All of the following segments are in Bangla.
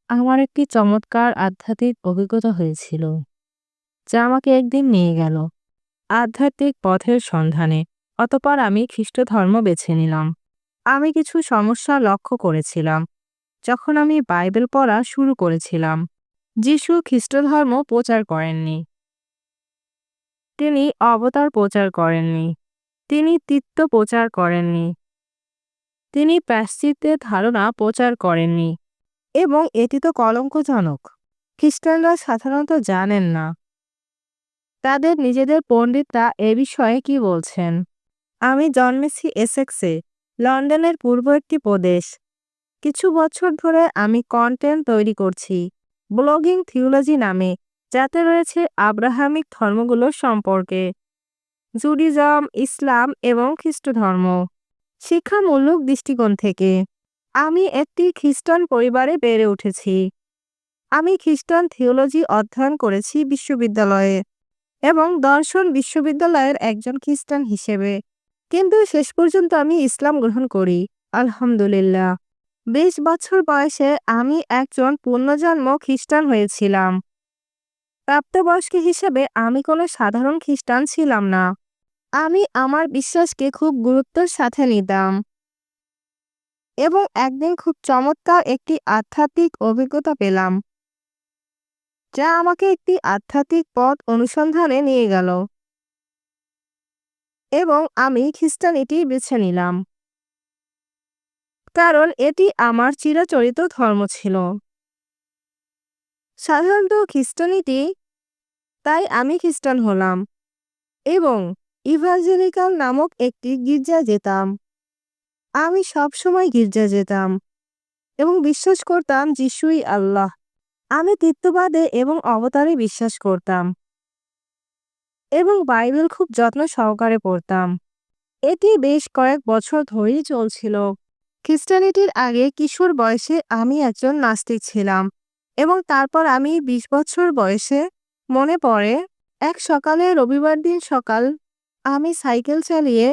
আমার একটি চমৎকার আধ্যাত্মিক অভিজ্ঞতা হয়েছিল, যা আমাকে একদিন নিয়ে গেল আধ্যাত্মিক পথের সন্ধানে। অতঃপর আমি খ্রিস্ট ধর্ম বেছে নিলাম। আমি কিছু সমস্যা লক্ষ্য করেছিলাম যখন আমি বাইবেল পড়া শুরু করেছিলাম। যিশু খ্রিস্ট ধর্ম প্রচার করেননি। তিনি অবতার প্রচার করেননি। তিনি তৃত্ব প্রচার করেননি। তিনি প্রায়শ্চিত্তের ধারণা প্রচার করেননি। এবং এটি তো কলঙ্কজনক। খ্রিস্টানরা সাধারণত জানেন না তাদের নিজেদের পণ্ডিতরা এ বিষয়ে কি বলছেন। আমি জন্মেছি এসেক্সে, লন্ডনের পূর্ব একটি প্রদেশ। কিছু বছর ধরে আমি কন্টেন্ট তৈরি করছি ব্লগিং থিওলজি নামে, যাতে রয়েছে আব্রাহামিক ধর্মগুলোর সম্পর্কে, জুডিজম, ইসলাম এবং খ্রিস্ট ধর্ম শিক্ষামূলক দৃষ্টিকোণ থেকে। আমি একটি খ্রিস্টান পরিবারে বেড়ে উঠেছি। আমি খ্রিস্টান থিওলজি অধ্যয়ন করেছি বিশ্ববিদ্যালয়ে এবং দর্শন বিশ্ববিদ্যালয়ের একজন খ্রিস্টান হিসেবে। কিন্তু শেষ পর্যন্ত আমি ইসলাম গ্রহণ করি, আলহামদুলিল্লাহ। ২০ বছর বয়সে আমি একজন পূর্ণজন্ম খ্রিস্টান হয়েছিলাম। প্রাপ্তবয়স্ক হিসেবে আমি কোনো সাধারণ খ্রিস্টান ছিলাম না। আমি আমার বিশ্বাসকে খুব গুরুত্বের সাথে নিতাম এবং একদিন খুব চমৎকার একটি আধ্যাত্মিক অভিজ্ঞতা পেলাম, যা আমাকে একটি আধ্যাত্মিক পথ অনুসন্ধানে নিয়ে গেল এবং আমি খ্রিস্টানিটি বেছে নিলাম কারণ এটি আমার চিরাচরিত ধর্ম ছিল। সাধারণত খ্রিস্টানিটি, তাই আমি খ্রিস্টান হলাম এবং ইভাঞ্জেলিক্যাল নামক একটি গির্জা যেতাম। আমি সবসময় গির্জা যেতাম এবং বিশ্বাস করতাম যিশুই আল্লাহ। আমি তৃত্ববাদে এবং অবতারে বিশ্বাস করতাম এবং বাইবেল খুব যত্ন সহকারে পড়তাম। এটি বেশ কয়েক বছর ধরেই চলছিল। খ্রিস্টানিটির আগে কিশোর বয়সে আমি একজন নাস্তিক ছিলাম এবং তারপর আমি ২০ বছর বয়সে, মনে পড়ে, এক সকালে, রবিবার দিন সকাল, আমি সাইকেল চালিয়ে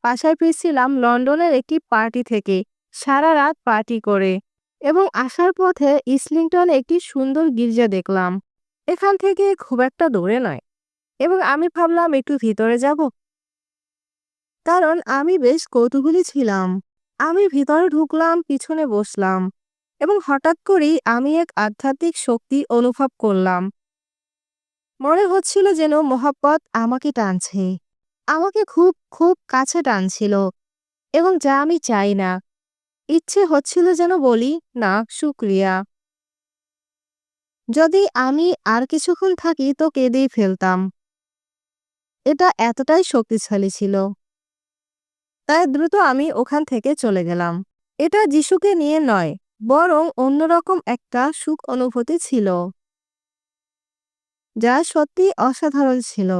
বাসায় ফিরছিলাম লন্ডনের একটি পার্টি থেকে, সারা রাত পার্টি করে, এবং আসার পথে ইসলিংটনে একটি সুন্দর গির্জা দেখলাম। এখান থেকে খুব একটা দূরে নয় এবং আমি ভাবলাম একটু ভিতরে যাব, কারণ আমি বেশ কৌতূহলী ছিলাম। আমি ভিতরে ঢুকলাম, পিছনে বসলাম এবং হঠাৎ করেই আমি এক আধ্যাত্মিক শক্তি অনুভব করলাম। মনে হচ্ছিল যেন মহব্বত আমাকে টানছে, আমাকে খুব খুব কাছে টানছিল, এবং যা আমি চাই না। ইচ্ছে হচ্ছিল যেন বলি, না শুকরিয়া। যদি আমি আর কিছুক্ষণ থাকি তো কেঁদেই ফেলতাম। এটা এতটাই শক্তিশালী ছিল। তাই দ্রুত আমি ওখান থেকে চলে গেলাম। এটা যিশুকে নিয়ে নয়, বরং অন্যরকম একটা সুখ অনুভূতি ছিল, যা সত্যি অসাধারণ ছিল।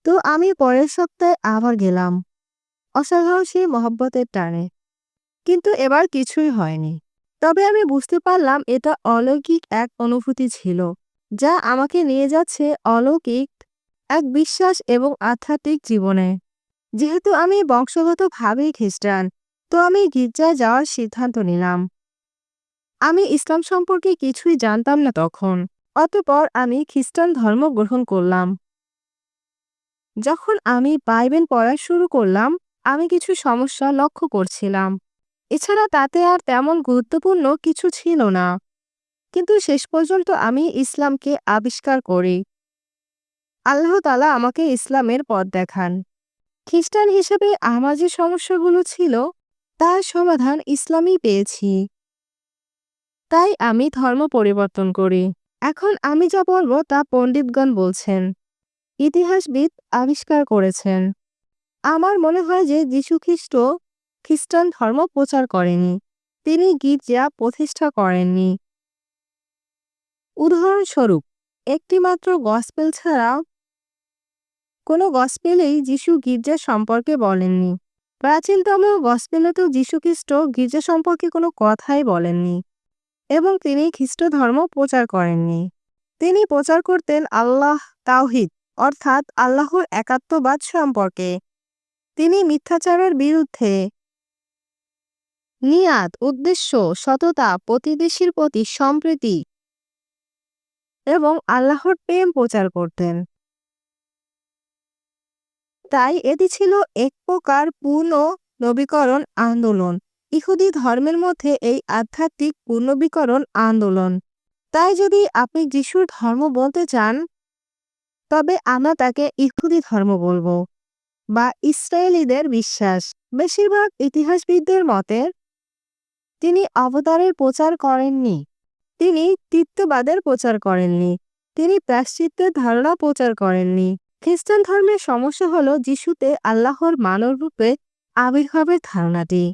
তো আমি পরের সপ্তাহে আবার গেলাম, অসাধারণ সেই মহব্বতের টানে। কিন্তু এবার কিছুই হয়নি। তবে আমি বুঝতে পারলাম এটা অলৌকিক এক অনুভূতি ছিল, যা আমাকে নিয়ে যাচ্ছে অলৌকিক এক বিশ্বাস এবং আধ্যাত্মিক জীবনে। যেহেতু আমি বংশগতভাবেই খ্রিস্টান, তো আমি গির্জায় যাওয়ার সিদ্ধান্ত নিলাম। আমি ইসলাম সম্পর্কে কিছুই জানতাম না তখন। অতঃপর আমি খ্রিস্টান ধর্ম গ্রহণ করলাম। যখন আমি বাইবেল পড়া শুরু করলাম, আমি কিছু সমস্যা লক্ষ্য করছিলাম। এছাড়া তাতে আর তেমন গুরুত্বপূর্ণ কিছু ছিল না। কিন্তু শেষ পর্যন্ত আমি ইসলামকে আবিষ্কার করি। আল্লাহ তাআলা আমাকে ইসলামের পথ দেখান। খ্রিস্টান হিসেবে আমার যে সমস্যাগুলো ছিল, তার সমাধান ইসলামেই পেয়েছি। তাই আমি ধর্ম পরিবর্তন করি। এখন আমি যা বলবো তা পণ্ডিতগণ বলছেন, ইতিহাসবিদ আবিষ্কার করেছেন। আমার মনে হয় যে যীশু খ্রিস্ট খ্রিস্টান ধর্ম প্রচার করেনি। তিনি গির্জা প্রতিষ্ঠা করেননি। উদাহরণস্বরূপ, একটিমাত্র গসপেল ছাড়া কোনো গসপেলেই যীশু গির্জা সম্পর্কে বলেননি। প্রাচীনতম গসপেলেতেও যীশুখ্রিস্ট গির্জা সম্পর্কে কোনো কথাই বলেননি এবং তিনি খ্রিস্ট ধর্ম প্রচার করেননি। তিনি প্রচার করতেন আল্লাহ তাওহীদ, অর্থাৎ আল্লাহর একাত্মবাদ সম্পর্কে। তিনি মিথ্যাচারের বিরুদ্ধে নিয়াত, উদ্দেশ্য, সততা, প্রতিবেশীর প্রতি সম্প্রীতি এবং আল্লাহর প্রেম প্রচার করতেন। তাই এটি ছিল এক প্রকার পূর্ণ নবীকরণ আন্দোলন। ইহুদি ধর্মের মধ্যে এই আধ্যাত্মিক পুনর্নবীকরণ আন্দোলন। তাই যদি আপনি যিশুর ধর্ম বলতে চান, তবে আমরা তাকে ইহুদি ধর্ম বলবো, বা ইসরায়েলিদের বিশ্বাস। বেশিরভাগ ইতিহাসবিদদের মতে তিনি অবতারের প্রচার করেননি, তিনি তৃতীয়বাদের প্রচার করেননি, তিনি প্রায়শ্চিত্তের ধারণা প্রচার করেননি। খ্রিস্টান ধর্মের সমস্যা হলো যিশুতে আল্লাহর মানব রূপে আবির্ভাবের ধারণাটি।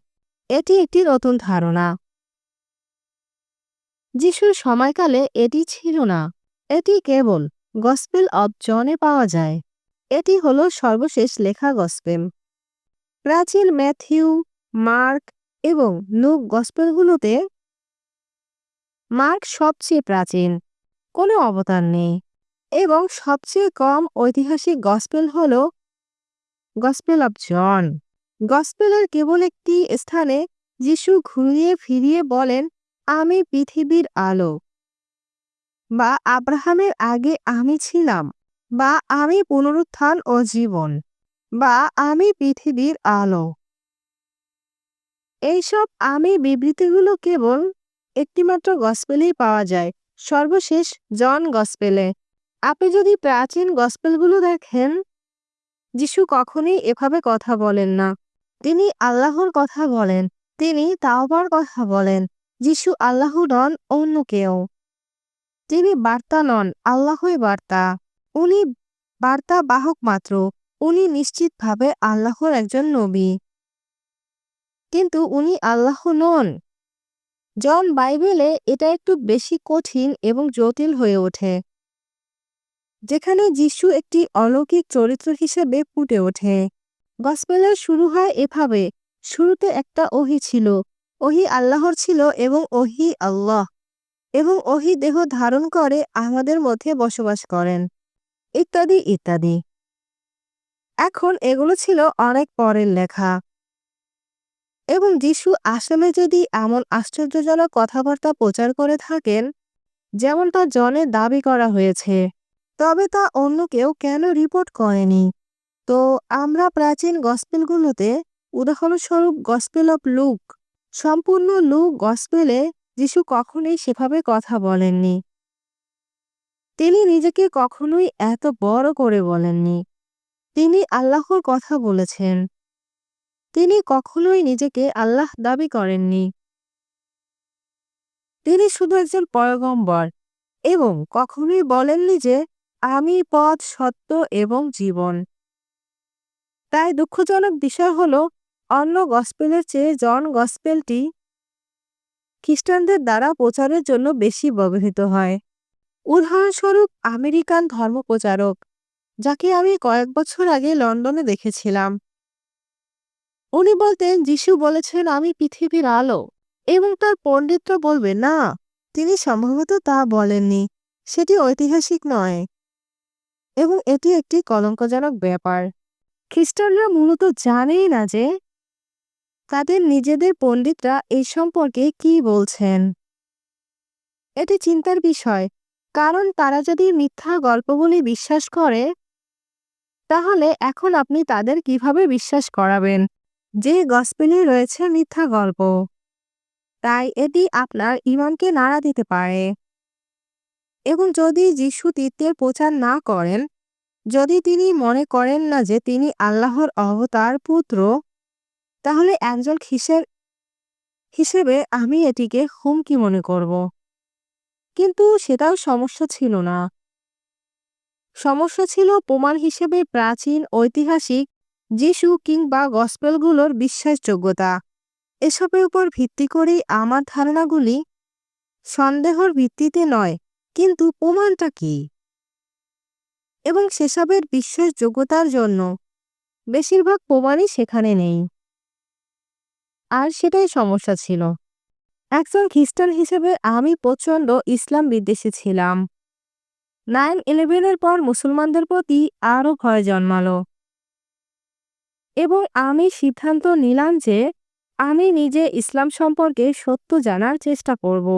এটি একটি নতুন ধারণা। যিশুর সময়কালে এটি ছিল না। এটি কেবল গসপেল অব জনে পাওয়া যায়। এটি হলো সর্বশেষ লেখা গসপেল। প্রাচীন ম্যাথিউ, মার্ক এবং লুক গসপেলগুলোতে মার্ক সবচেয়ে প্রাচীন, কোনো অবতার নেই, এবং সবচেয়ে কম ঐতিহাসিক গসপেল হল গসপেল অব জন। গসপেলের কেবল একটি স্থানে যিশু ঘুরিয়ে ফিরিয়ে বলেন, আমি পৃথিবীর আলো, বা আব্রাহামের আগে আমি ছিলাম, বা আমি পুনরুত্থান ও জীবন, বা আমি পৃথিবীর আলো। এইসব আমি বিবৃতিগুলো কেবল একটিমাত্র গসপেলেই পাওয়া যায়, সর্বশেষ জন গসপেলে। আপনি যদি প্রাচীন গসপেলগুলো দেখেন, যিশু কখনোই এভাবে কথা বলেন না। তিনি আল্লাহর কথা বলেন, তিনি তাওবার কথা বলেন। যিশু আল্লাহ নন, অন্য কেউ। তিনি বার্তা নন, আল্লাহই বার্তা। উনি বার্তা বাহক মাত্র। উনি নিশ্চিতভাবে আল্লাহর একজন নবী, কিন্তু উনি আল্লাহ নন। জন বাইবেলে এটা একটু বেশি কঠিন এবং জটিল হয়ে ওঠে, যেখানে যিশু একটি অলৌকিক চরিত্র হিসেবে ফুটে ওঠে। গসপেলের শুরু হয় এভাবে, শুরুতে একটা ওহী ছিল, ওহী আল্লাহর ছিল এবং ওহী আল্লাহ, এবং ওহী দেহ ধারণ করে আমাদের মধ্যে বসবাস করেন, ইত্যাদি ইত্যাদি। এখন এগুলো ছিল অনেক পরের লেখা, এবং যিশু আসলে যদি এমন আশ্চর্যজনক কথাবার্তা প্রচার করে থাকেন যেমনটা জনের দাবি করা হয়েছে, তবে তা অন্য কেউ কেন রিপোর্ট করেনি? তো আমরা প্রাচীন গসপেলগুলোতে, উদাহরণস্বরূপ গসপেল অব লুক, সম্পূর্ণ লুক গসপেলে যিশু কখনোই সেভাবে কথা বলেননি। তিনি নিজেকে কখনোই এত বড় করে বলেননি। তিনি আল্লাহর কথা বলেছেন। তিনি কখনোই নিজেকে আল্লাহ দাবি করেননি। তিনি শুধু একজন পয়গম্বর, এবং কখনোই বলেননি যে আমি পথ, সত্য এবং জীবন। তাই দুঃখজনক বিষয় হলো, অন্য গসপেলের চেয়ে জন গসপেলটি খ্রিস্টানদের দ্বারা প্রচারের জন্য বেশি ব্যবহৃত হয়। উদাহরণস্বরূপ আমেরিকান ধর্মপ্রচারক, যাকে আমি কয়েক বছর আগে লন্ডনে দেখেছিলাম, উনি বলতেন যিশু বলেছেন আমি পৃথিবীর আলো, এবং তার পণ্ডিতরা বলবে না, তিনি সম্ভবত তা বলেননি, সেটি ঐতিহাসিক নয়, এবং এটি একটি কলঙ্কজনক ব্যাপার। খ্রিস্টানরা মূলত জানেই না যে তাদের নিজেদের পণ্ডিতরা এই সম্পর্কে কি বলছেন। এটি চিন্তার বিষয়, কারণ তারা যদি মিথ্যা গল্পগুলি বিশ্বাস করে, তাহলে এখন আপনি তাদের কিভাবে বিশ্বাস করাবেন যে গসপেলে রয়েছে মিথ্যা গল্প? তাই এটি আপনার ঈমানকে নাড়া দিতে পারে। এবং যদি যিশু তৃতীয়ের প্রচার না করেন, যদি তিনি মনে করেন না যে তিনি আল্লাহর অবতার পুত্র, তাহলে একজন হিসেবে আমি এটিকে হুমকি মনে করব। কিন্তু সেটাও সমস্যা ছিল না। সমস্যা ছিল প্রমাণ হিসেবে প্রাচীন ঐতিহাসিক যিশু কিংবা গসপেলগুলোর বিশ্বাসযোগ্যতা। এসবের উপর ভিত্তি করেই আমার ধারণাগুলি সন্দেহর ভিত্তিতে নয়, কিন্তু প্রমাণটা কি, এবং সেসবের বিশ্বাসযোগ্যতার জন্য বেশিরভাগ প্রমাণই সেখানে নেই। আর সেটাই সমস্যা ছিল। একজন খ্রিস্টান হিসেবে আমি প্রচণ্ড ইসলাম বিদ্বেষী ছিলাম। 9/11-এর পর মুসলমানদের প্রতি আরও ভয় জন্মালো, এবং আমি সিদ্ধান্ত নিলাম যে আমি নিজে ইসলাম সম্পর্কে সত্য জানার চেষ্টা করব।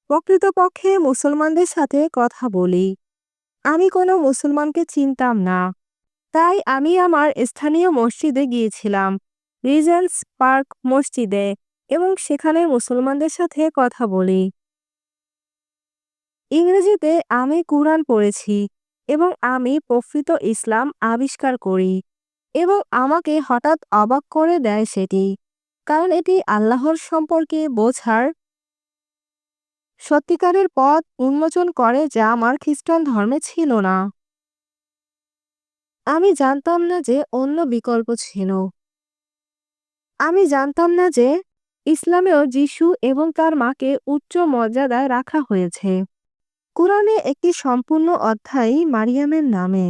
প্রকৃতপক্ষে মুসলমানদের সাথে কথা বলি। আমি কোনো মুসলমানকে চিনতাম না, তাই আমি আমার স্থানীয় মসজিদে গিয়েছিলাম, রিজেন্স পার্ক মসজিদে, এবং সেখানে মুসলমানদের সাথে কথা বলি। ইংরেজিতে আমি কুরআন পড়েছি এবং আমি প্রকৃত ইসলাম আবিষ্কার করি, এবং আমাকে হঠাৎ অবাক করে দেয় সেটি, কারণ এটি আল্লাহর সম্পর্কে বোঝার সত্যিকারের পথ উন্মোচন করে যা আমার খ্রিস্টান ধর্মে ছিল না। আমি জানতাম না যে অন্য বিকল্প ছিল। আমি জানতাম না যে ইসলামেও যিশু এবং তার মাকে উচ্চ মর্যাদায় রাখা হয়েছে। কুরআনে একটি সম্পূর্ণ অধ্যায় মারিয়ামের নামে,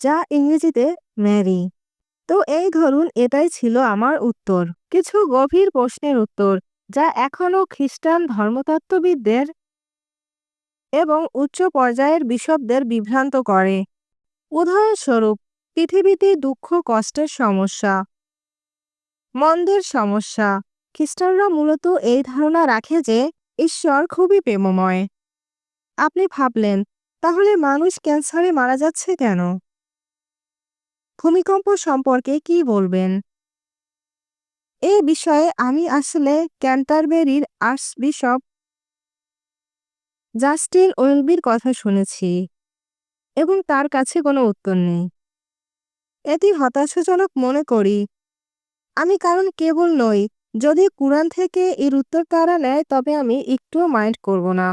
যা ইংরেজিতে ম্যারি। তো এই ধরুন, এটাই ছিল আমার উত্তর, কিছু গভীর প্রশ্নের উত্তর যা এখনও খ্রিস্টান ধর্মতত্ত্ববিদদের এবং উচ্চ পর্যায়ের বিশপদের বিভ্রান্ত করে। উদাহরণস্বরূপ, পৃথিবীতে দুঃখ কষ্টের সমস্যা, মন্দের সমস্যা। খ্রিস্টানরা মূলত এই ধারণা রাখে যে ঈশ্বর খুবই প্রেমময়। আপনি ভাবলেন, তাহলে মানুষ ক্যান্সারে মারা যাচ্ছে কেন? ভূমিকম্প সম্পর্কে কি বলবেন? এই বিষয়ে আমি আসলে ক্যান্টারবেরির আর্চবিশপ জাস্টিন ওয়েলবির কথা শুনেছি, এবং তার কাছে কোনো উত্তর নেই। এটি হতাশাজনক মনে করি আমি, কারণ কেবল নই, যদি কুরআন থেকে এর উত্তর তারা নেয় তবে আমি একটুও মাইন্ড করব না।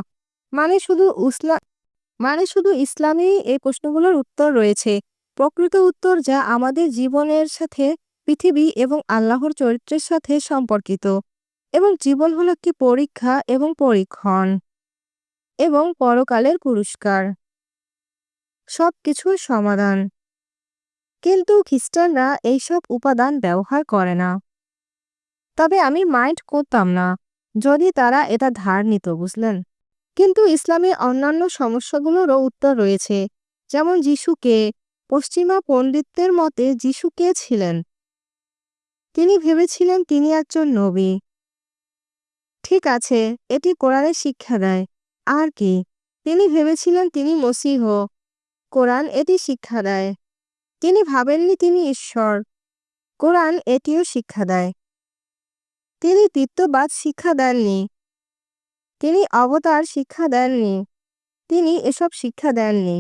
শুধু ইসলামেই এই প্রশ্নগুলোর উত্তর রয়েছে, প্রকৃত উত্তর যা আমাদের জীবনের সাথে, পৃথিবী এবং আল্লাহর চরিত্রের সাথে সম্পর্কিত। এবং জীবন হলো একটি পরীক্ষা এবং পরীক্ষণ এবং পরকালের পুরস্কার, সব কিছুর সমাধান। কিন্তু খ্রিস্টানরা এইসব উপাদান ব্যবহার করে না। তবে আমি মাইন্ড করতাম না যদি তারা এটা ধার নিত, বুঝলেন? কিন্তু ইসলামে অন্যান্য সমস্যাগুলোরও উত্তর রয়েছে, যেমন যিশু কে। পশ্চিমা পণ্ডিতদের মতে যিশু কে ছিলেন? তিনি ভেবেছিলেন তিনি একজন নবী। ঠিক আছে, এটি কোরআনে শিক্ষা দেয়। আর কি? তিনি ভেবেছিলেন তিনি মসীহ। কোরআন এটি শিক্ষা দেয়। তিনি ভাবেননি তিনি ঈশ্বর। কোরআন এটিও শিক্ষা দেয়। তিনি তৃতীয়বাদ শিক্ষা দেননি। তিনি অবতার শিক্ষা দেননি। তিনি এসব শিক্ষা দেননি।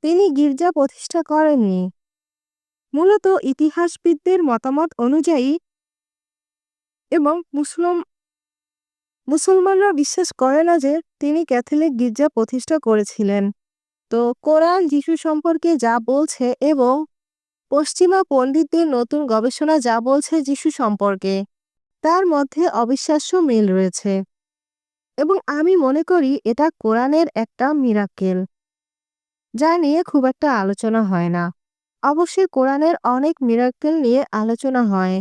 তিনি গির্জা প্রতিষ্ঠা করেননি। মূলত ইতিহাসবিদদের মতামত অনুযায়ী, এবং মুসলমানরা বিশ্বাস করে না যে তিনি ক্যাথলিক গির্জা প্রতিষ্ঠা করেছিলেন। তো কোরআন যিশু সম্পর্কে যা বলছে এবং পশ্চিমা পণ্ডিতদের নতুন গবেষণা যা বলছে যিশু সম্পর্কে, তার মধ্যে অবিশ্বাস্য মিল রয়েছে। এবং আমি মনে করি এটা কোরআনের একটা মিরাকেল, যা নিয়ে খুব একটা আলোচনা হয় না। অবশ্যই কোরআনের অনেক মিরাকেল নিয়ে আলোচনা হয়,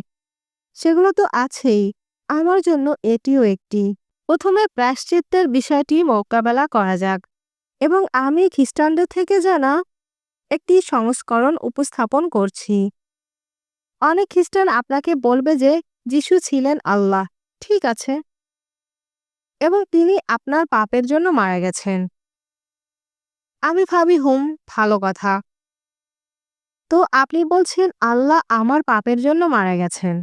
সেগুলো তো আছেই। আমার জন্য এটিও একটি। প্রথমে প্রায়শ্চিত্তের বিষয়টি মোকাবেলা করা যাক, এবং আমি খ্রিস্টানদের থেকে জানা একটি সংস্করণ উপস্থাপন করছি। অনেক খ্রিস্টান আপনাকে বলবে যে যিশু ছিলেন আল্লাহ, ঠিক আছে, এবং তিনি আপনার পাপের জন্য মারা গেছেন। আমি ভাবি, ভালো কথা। তো আপনি বলছেন আল্লাহ আমার পাপের জন্য মারা গেছেন,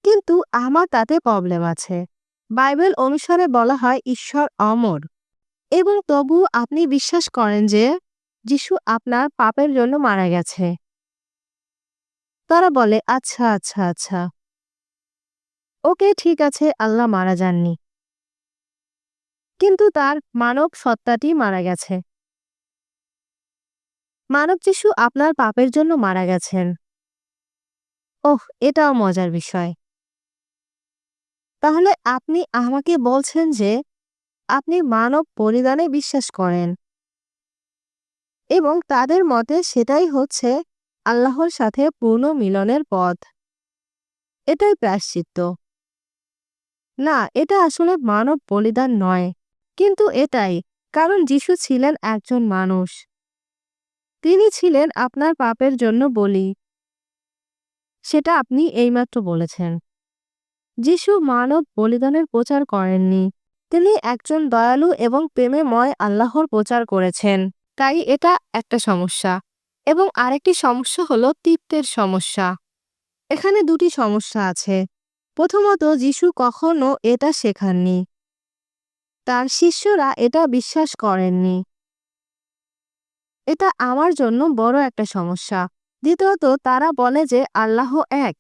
কিন্তু আমার তাতে প্রবলেম আছে। বাইবেল অনুসারে বলা হয় ঈশ্বর অমর, এবং তবু আপনি বিশ্বাস করেন যে যিশু আপনার পাপের জন্য মারা গেছে। তারা বলে, আচ্ছা আচ্ছা আচ্ছা, ওকে, ঠিক আছে, আল্লাহ মারা যাননি, কিন্তু তার মানব সত্তাটি মারা গেছে। মানব যিশু আপনার পাপের জন্য মারা গেছেন। ওহ, এটাও মজার বিষয়। তাহলে আপনি আমাকে বলছেন যে আপনি মানব বলিদানে বিশ্বাস করেন, এবং তাদের মতে সেটাই হচ্ছে আল্লাহর সাথে পূর্ণ মিলনের পথ। এটাই প্রায়শ্চিত্ত। না, এটা আসলে মানব বলিদান নয়, কিন্তু এটাই, কারণ যিশু ছিলেন একজন মানুষ। তিনি ছিলেন আপনার পাপের জন্য বলি। সেটা আপনি এইমাত্র বলেছেন। যিশু মানব বলিদানের প্রচার করেননি। তিনি একজন দয়ালু এবং প্রেমময় আল্লাহর প্রচার করেছেন। তাই এটা একটা সমস্যা। এবং আরেকটি সমস্যা হলো তিক্তের সমস্যা। এখানে দুটি সমস্যা আছে। প্রথমত, যিশু কখনো এটা শেখাননি। তার শিষ্যরা এটা বিশ্বাস করেননি। এটা আমার জন্য বড় একটা সমস্যা। দ্বিতীয়ত, তারা বলে যে আল্লাহ এক।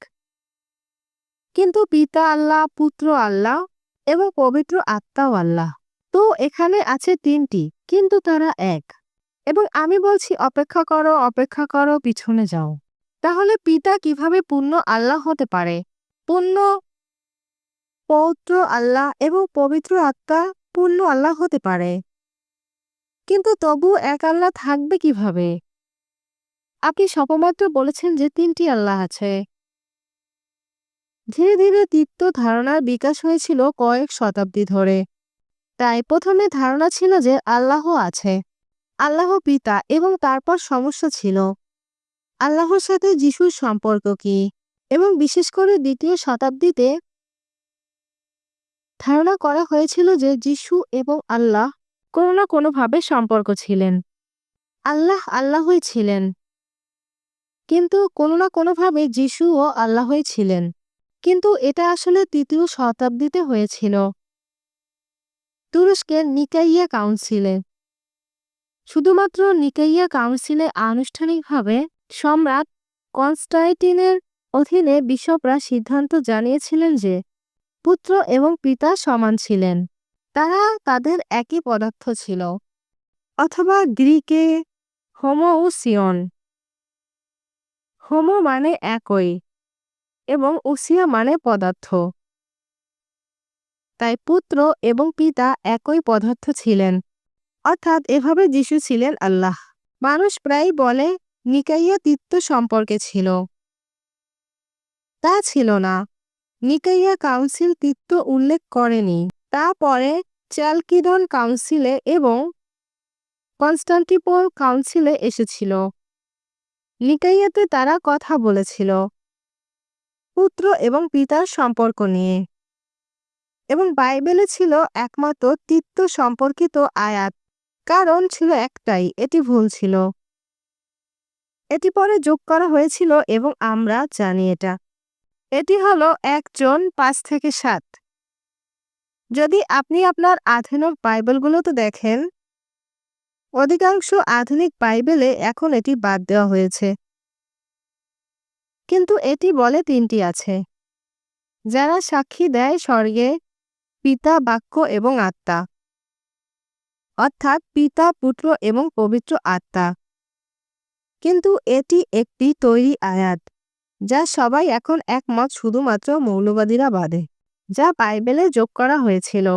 কিন্তু পিতা আল্লাহ, পুত্র আল্লাহ এবং পবিত্র আত্মাও আল্লাহ। তো এখানে আছে তিনটি, কিন্তু তারা এক। এবং আমি বলছি অপেক্ষা করো, পিছনে যাও। তাহলে পিতা কিভাবে পূর্ণ আল্লাহ হতে পারে? পূর্ণ পৌত্র আল্লাহ এবং পবিত্র আত্মা পূর্ণ আল্লাহ হতে পারে, কিন্তু তবু এক আল্লাহ থাকবে কিভাবে? আপনি সবেমাত্র বলেছেন যে তিনটি আল্লাহ আছে। ধীরে ধীরে তিক্ত ধারণার বিকাশ হয়েছিল কয়েক শতাব্দী ধরে। তাই প্রথমে ধারণা ছিল যে আল্লাহ আছে, আল্লাহ পিতা, এবং তারপর সমস্যা ছিল আল্লাহর সাথে যিশুর সম্পর্ক কি। এবং বিশেষ করে দ্বিতীয় শতাব্দীতে ধারণা করা হয়েছিল যে যিশু এবং আল্লাহ কোনো না কোনোভাবে সম্পর্ক ছিলেন। আল্লাহ আল্লাহই ছিলেন, কিন্তু কোনো না কোনোভাবে যিশুও আল্লাহই ছিলেন। কিন্তু এটা আসলে তৃতীয় শতাব্দীতে হয়েছিল, তুরস্কের নিকাইয়া কাউন্সিলে। শুধুমাত্র নিকাইয়া কাউন্সিলে আনুষ্ঠানিকভাবে সম্রাট কনস্টান্টিনের অধীনে বিশপরা সিদ্ধান্ত জানিয়েছিলেন যে পুত্র এবং পিতা সমান ছিলেন। তারা তাদের একই পদার্থ ছিল, অথবা গ্রিকে হোমোউসিয়ন। হোমো মানে একই এবং উসিয়া মানে পদার্থ। তাই পুত্র এবং পিতা একই পদার্থ ছিলেন, অর্থাৎ এভাবে যিশু ছিলেন আল্লাহ। মানুষ প্রায় বলে নিকাইয়া তৃতীয় সম্পর্কে ছিল। তা ছিল না। নিকাইয়া কাউন্সিল তৃতীয় উল্লেখ করেনি। তারপরে চ্যালকিডন কাউন্সিলে এবং কনস্টান্টিনোপল কাউন্সিলে এসেছিল। নিকাইয়াতে তারা কথা বলেছিল পুত্র এবং পিতার সম্পর্ক নিয়ে, এবং বাইবেলে ছিল একমাত্র তৃতীয় সম্পর্কিত আয়াত। কারণ ছিল একটাই, এটি ভুল ছিল। এটি পরে যোগ করা হয়েছিল এবং আমরা জানি এটা। এটি হলো 1 জন 5 থেকে 7। যদি আপনি আপনার আধুনিক বাইবেলগুলোতে দেখেন, অধিকাংশ আধুনিক বাইবেলে এখন এটি বাদ দেওয়া হয়েছে। কিন্তু এটি বলে 3টি আছে, যারা সাক্ষী দেয় স্বর্গে পিতা, বাক্য এবং আত্মা, অর্থাৎ পিতা, পুত্র এবং পবিত্র আত্মা। কিন্তু এটি একটি তৈরি আয়াত, যা সবাই এখন একমত, শুধুমাত্র মৌলবাদীরা বাদে, যা বাইবেলে যোগ করা হয়েছিল।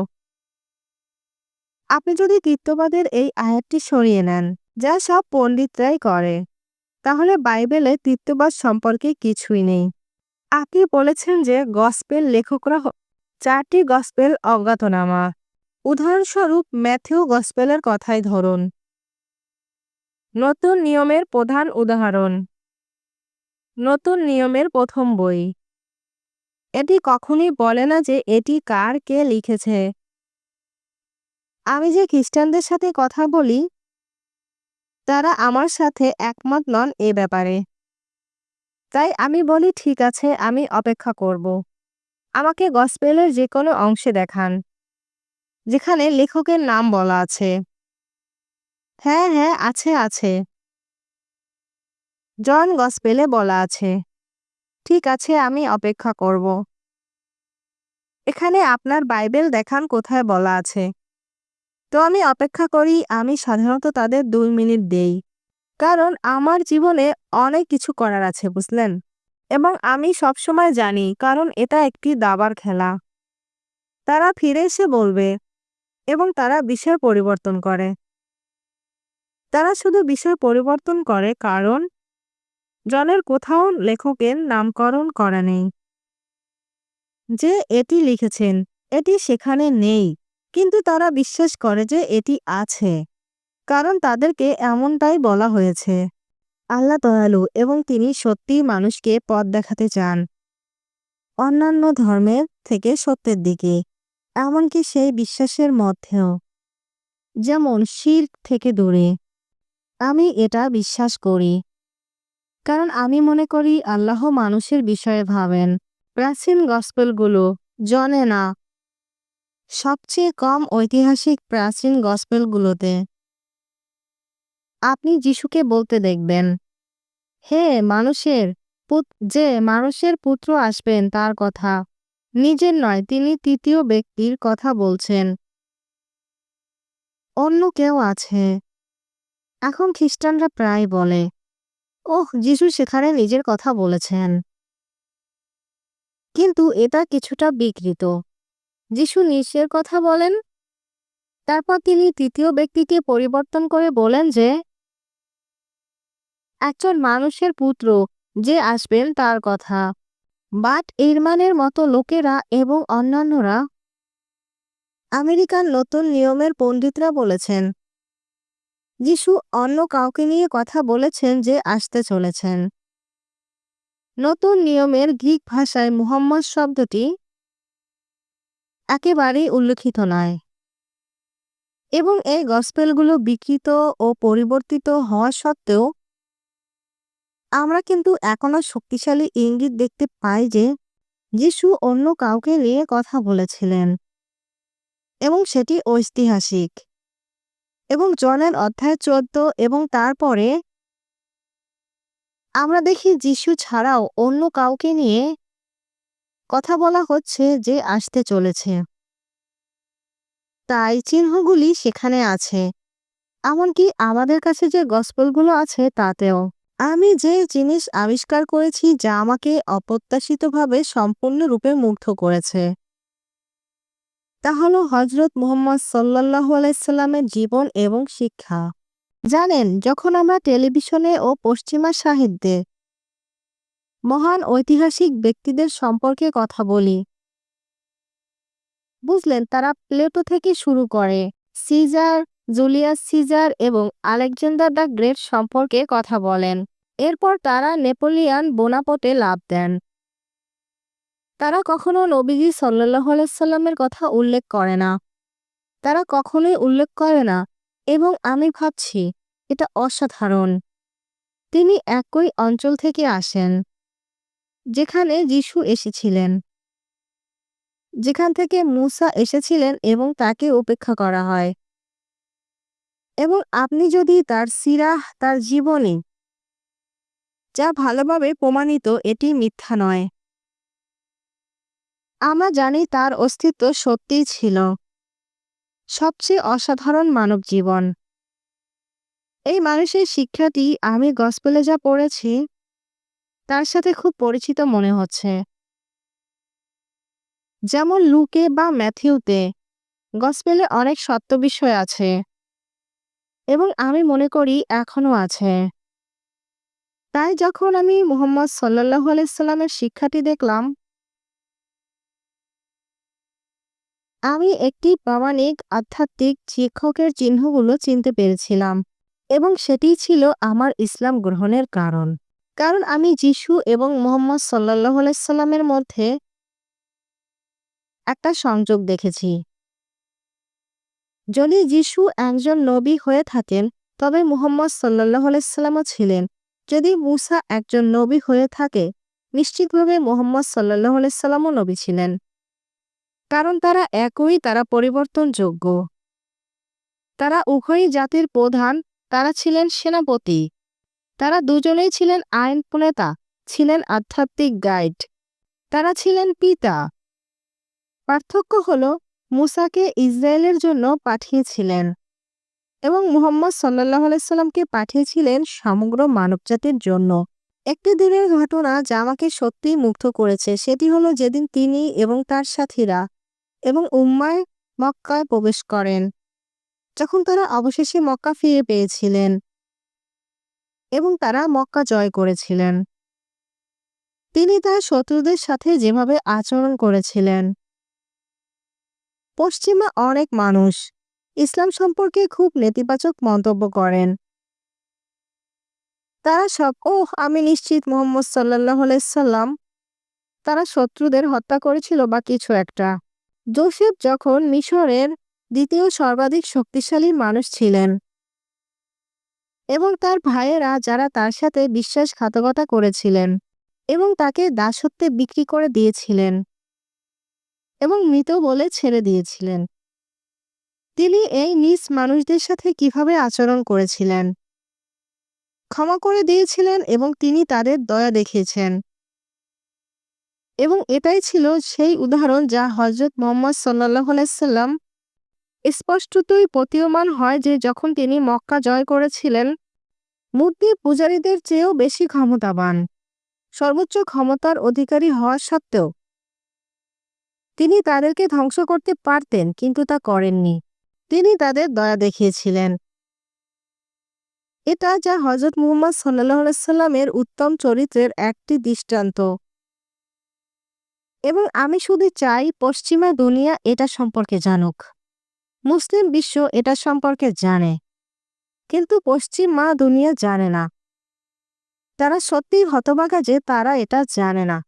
আপনি যদি তৃতীয়বাদের এই আয়াতটি সরিয়ে নেন, যা সব পণ্ডিতরাই করে, তাহলে বাইবেলে তৃতীয়বাদ সম্পর্কে কিছুই নেই। আপনি বলেছেন যে গসপেল লেখকরা 4টি গসপেল অজ্ঞাতনামা। উদাহরণস্বরূপ ম্যাথিউ গসপেলের কথাই ধরুন। নতুন নিয়মের প্রধান উদাহরণ নতুন নিয়মের প্রথম বই। এটি কখনোই বলে না যে এটি কার, কে লিখেছে। আমি যে খ্রিস্টানদের সাথে কথা বলি, তারা আমার সাথে একমত নন এ ব্যাপারে। তাই আমি বলি ঠিক আছে, আমি অপেক্ষা করব। আমাকে গসপেলের যে কোনো অংশে দেখান যেখানে লেখকের নাম বলা আছে। হ্যাঁ হ্যাঁ, আছে। জন গসপেলে বলা আছে। ঠিক আছে, আমি অপেক্ষা করব। এখানে আপনার বাইবেল দেখান কোথায় বলা আছে। তো আমি অপেক্ষা করি। আমি সাধারণত তাদের 2 মিনিট দেই, কারণ আমার জীবনে অনেক কিছু করার আছে, বুঝলেন? এবং আমি সবসময় জানি, কারণ এটা একটি দাবার খেলা। তারা ফিরে এসে বলবে, এবং তারা বিষয় পরিবর্তন করে। তারা শুধু বিষয় পরিবর্তন করে কারণ জনের কোথাও লেখকের নামকরণ করা নেই যে এটি লিখেছেন। এটি সেখানে নেই, কিন্তু তারা বিশ্বাস করে যে এটি আছে, কারণ তাদেরকে এমনটাই বলা হয়েছে। আল্লাহ দয়ালু এবং তিনি সত্যিই মানুষকে পথ দেখাতে চান অন্যান্য ধর্মের থেকে সত্যের দিকে, এমনকি সেই বিশ্বাসের মধ্যেও, যেমন শিরক থেকে দূরে। আমি এটা বিশ্বাস করি কারণ আমি মনে করি আল্লাহ মানুষের বিষয়ে ভাবেন। প্রাচীন গসপেলগুলো জনে না, সবচেয়ে কম ঐতিহাসিক প্রাচীন গসপেলগুলোতে আপনি যিশুকে বলতে দেখবেন, হে মানুষের যে মানুষের পুত্র আসবেন তার কথা নিজের নয়, তিনি তৃতীয় ব্যক্তির কথা বলছেন, অন্য কেউ আছে। এখন খ্রিস্টানরা প্রায় বলে, ওহ যিশু সেখানে নিজের কথা বলেছেন, কিন্তু এটা কিছুটা বিকৃত। যিশু নিজের কথা বলেন, তারপর তিনি তৃতীয় ব্যক্তিকে পরিবর্তন করে বলেন যে একজন মানুষের পুত্র যে আসবেন তার কথা। বাট ইরমানের মতো লোকেরা এবং অন্যান্যরা, আমেরিকান নতুন নিয়মের পণ্ডিতরা বলেছেন যিশু অন্য কাউকে নিয়ে কথা বলেছেন যে আসতে চলেছেন। নতুন নিয়মের গ্রিক ভাষায় মুহাম্মদ শব্দটি একেবারেই উল্লেখিত নয় এবং এই গসপেলগুলো বিকৃত ও পরিবর্তিত হওয়া সত্ত্বেও আমরা কিন্তু এখনো শক্তিশালী ইঙ্গিত দেখতে পাই যে যিশু অন্য কাউকে নিয়ে কথা বলেছিলেন এবং সেটি ঐতিহাসিক। এবং জনের অধ্যায় 14 এবং তারপরে আমরা দেখি যিশু ছাড়াও অন্য কাউকে নিয়ে কথা বলা হচ্ছে যে আসতে চলেছে। তাই চিহ্নগুলি সেখানে আছে, এমনকি আমাদের কাছে যে গসপেলগুলো আছে তাতেও। আমি যে জিনিস আবিষ্কার করেছি যা আমাকে অপ্রত্যাশিতভাবে সম্পূর্ণরূপে মুগ্ধ করেছে তা হলো হযরত মুহাম্মদ সাল্লাল্লাহু আলাইহি সাল্লামের জীবন এবং শিক্ষা। জানেন, যখন আমরা টেলিভিশনে ও পশ্চিমা সাহিত্যে মহান ঐতিহাসিক ব্যক্তিদের সম্পর্কে কথা বলি, বুঝলেন, তারা প্লেটো থেকে শুরু করে সিজার, জুলিয়াস সিজার এবং আলেকজান্ডার দ্য গ্রেট সম্পর্কে কথা বলেন। এরপর তারা নেপোলিয়ান বোনাপার্টে লাফ দেন। তারা কখনো নবীজি সাল্লাল্লাহু আলাইহি সাল্লামের কথা উল্লেখ করে না। তারা কখনোই উল্লেখ করে না এবং আমি ভাবছি এটা অসাধারণ। তিনি একই অঞ্চল থেকে আসেন যেখানে যিশু এসেছিলেন, যেখান থেকে মূসা এসেছিলেন এবং তাকে উপেক্ষা করা হয়। এবং আপনি যদি তার সিরাহ, তার জীবনী, যা ভালোভাবে প্রমাণিত এটি মিথ্যা নয়। আমরা জানি তার অস্তিত্ব সত্যিই ছিল। সবচেয়ে অসাধারণ মানব জীবন। এই মানুষের শিক্ষাটি আমি গসপেলে যা পড়েছি তার সাথে খুব পরিচিত মনে হচ্ছে। যেমন লুকে বা ম্যাথিউতে গসপেলে অনেক সত্য বিষয় আছে এবং আমি মনে করি এখনো আছে। তাই যখন আমি মুহাম্মদ সাল্লাল্লাহু আলাইহি সাল্লামের শিক্ষাটি দেখলাম, আমি একটি প্রামাণিক আধ্যাত্মিক শিক্ষকের চিহ্নগুলো চিনতে পেরেছিলাম এবং সেটিই ছিল আমার ইসলাম গ্রহণের কারণ। কারণ আমি যিশু এবং মুহাম্মদ সাল্লাল্লাহু আলাইহি সাল্লামের মধ্যে একটা সংযোগ দেখেছি। যদি যিশু একজন নবী হয়ে থাকেন তবে মুহাম্মদ সাল্লাল্লাহু আলাইহি সাল্লামও ছিলেন। যদি মূসা একজন নবী হয়ে থাকে নিশ্চিতভাবে মুহাম্মদ সাল্লাল্লাহু আলাইহি সাল্লামও নবী ছিলেন। কারণ তারা একই, তারা পরিবর্তনযোগ্য। তারা উভয়ই জাতির প্রধান, তারা ছিলেন সেনাপতি। তারা দুজনেই ছিলেন আইন প্রণেতা, ছিলেন আধ্যাত্মিক গাইড। তারা ছিলেন পিতা। পার্থক্য হলো মূসাকে ইসরায়েলের জন্য পাঠিয়েছিলেন এবং মুহাম্মদ সাল্লাল্লাহু আলাইহি সাল্লামকে পাঠিয়েছিলেন সমগ্র মানবজাতির জন্য। একটি দিনের ঘটনা যা আমাকে সত্যিই মুগ্ধ করেছে সেটি হলো যেদিন তিনি এবং তার সাথীরা এবং উম্মায় মক্কায় প্রবেশ করেন, যখন তারা অবশেষে মক্কা ফিরে পেয়েছিলেন এবং তারা মক্কা জয় করেছিলেন। তিনি তার শত্রুদের সাথে যেভাবে আচরণ করেছিলেন। পশ্চিমা অনেক মানুষ ইসলাম সম্পর্কে খুব নেতিবাচক মন্তব্য করেন। তারা সব আমি নিশ্চিত মুহাম্মদ সাল্লাল্লাহু আলাইহি সাল্লাম তারা শত্রুদের হত্যা করেছিল বা কিছু একটা। যোসেফ যখন মিশরের দ্বিতীয় সর্বাধিক শক্তিশালী মানুষ ছিলেন এবং তার ভাইয়েরা যারা তার সাথে বিশ্বাসঘাতকতা করেছিলেন এবং তাকে দাসত্বে বিক্রি করে দিয়েছিলেন এবং মৃত বলে ছেড়ে দিয়েছিলেন, তিনি এই নিজ মানুষদের সাথে কিভাবে আচরণ করেছিলেন, ক্ষমা করে দিয়েছিলেন এবং তিনি তাদের দয়া দেখিয়েছেন। এবং এটাই ছিল সেই উদাহরণ যা হযরত মুহাম্মদ সাল্লাল্লাহু আলাইহি সাল্লাম স্পষ্টতই প্রতীয়মান হয় যে যখন তিনি মক্কা জয় করেছিলেন, মূর্তি পূজারীদের চেয়েও বেশি ক্ষমতাবান, সর্বোচ্চ ক্ষমতার অধিকারী হওয়া সত্ত্বেও তিনি তাদেরকে ধ্বংস করতে পারতেন, কিন্তু তা করেননি। তিনি তাদের দয়া দেখিয়েছিলেন। এটা যা হযরত মুহাম্মদ সাল্লাল্লাহু আলাইহি সাল্লামের উত্তম চরিত্রের একটি দৃষ্টান্ত। এবং আমি শুধু চাই পশ্চিমা দুনিয়া এটা সম্পর্কে জানুক। মুসলিম বিশ্ব এটা সম্পর্কে জানে, কিন্তু পশ্চিমা দুনিয়া জানে না। তারা সত্যিই হতভাগা যে তারা এটা জানে না।